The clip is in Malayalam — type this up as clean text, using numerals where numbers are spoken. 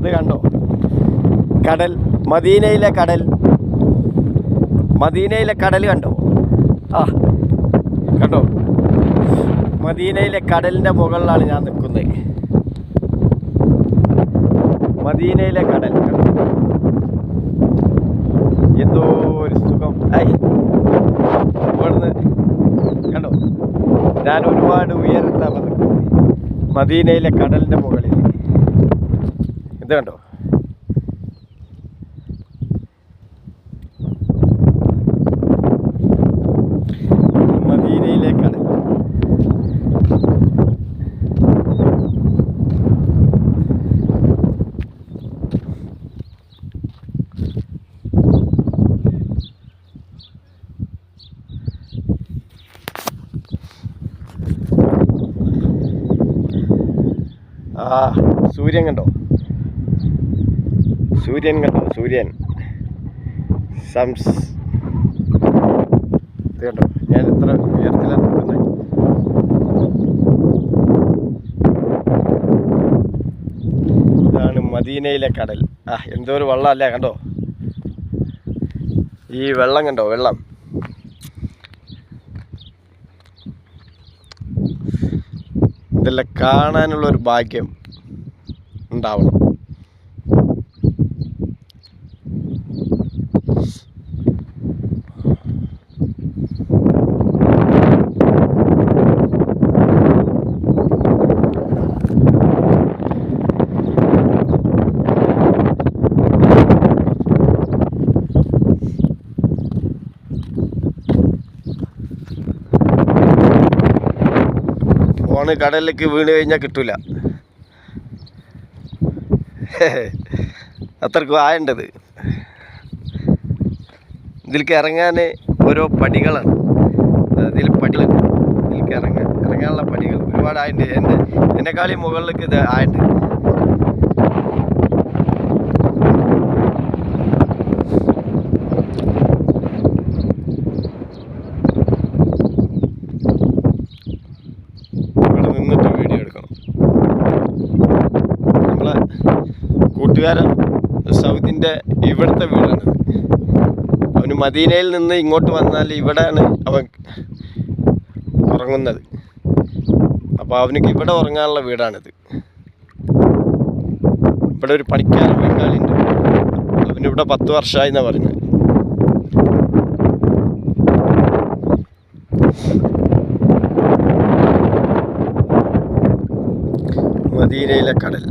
ഇത് കണ്ടോ, കടൽ, മദീനയിലെ കടൽ, മദീനയിലെ കടൽ കണ്ടോ? ആ കണ്ടോ, മദീനയിലെ കടലിൻ്റെ മുകളിലാണ് ഞാൻ നിൽക്കുന്നത്. മദീനയിലെ കടൽ കണ്ടോ, എന്തോ ഒരു സുഖം. ഇവിടുന്ന് കണ്ടോ, ഞാൻ ഒരുപാട് ഉയരത്താണ് നിൽക്കുന്നത്, മദീനയിലെ കടലിൻ്റെ മുകളിൽ. ഇത് കണ്ടോ, മദീനയിലെ കടൽ. സൂര്യൻ കണ്ടോ, സൂര്യൻ കണ്ടോ, സൂര്യൻ ഇത് കണ്ടോ, ഞാൻ എത്ര ഉയരത്തിലാണ് നിൽക്കുന്നത്. ഇതാണ് മദീനയിലെ കടൽ. എന്തോ ഒരു വെള്ളം അല്ലേ, കണ്ടോ ഈ വെള്ളം കണ്ടോ, വെള്ളം. ഇതെല്ലാം കാണാനുള്ളൊരു ഭാഗ്യം ഉണ്ടാവണം. ഫോണ് കടലിലേക്ക് വീണ് കഴിഞ്ഞാൽ കിട്ടൂല, അത്രക്കും ആയണ്ടത്. ഇതിലേക്ക് ഇറങ്ങാൻ ഓരോ പടികളാണ്, ഇതിൽ പടികളുണ്ട്, ഇതിലേക്ക് ഇറങ്ങാനുള്ള പടികൾ ഒരുപാട് ആയുണ്ട്. എന്നെക്കാളും മുകളിലേക്ക് ഇത് ആയുണ്ട്. ഇവിടെ നിന്നിട്ട് വീഡിയോ എടുക്കണം. നമ്മളെ കൂട്ടുകാരൻ സൗദിൻ്റെ ഇവിടുത്തെ വീടാണിത്. അവന് മദീനയിൽ നിന്ന് ഇങ്ങോട്ട് വന്നാൽ ഇവിടെയാണ് അവൻ ഉറങ്ങുന്നത്. അപ്പോൾ അവനക്ക് ഇവിടെ ഉറങ്ങാനുള്ള വീടാണിത്. ഇവിടെ ഒരു പണിക്കാരൻ ബംഗാളിൻ്റെ, അവനിവിടെ 10 വർഷമായി എന്നാണ് പറഞ്ഞത്. മദീനയിലെ കടൽ.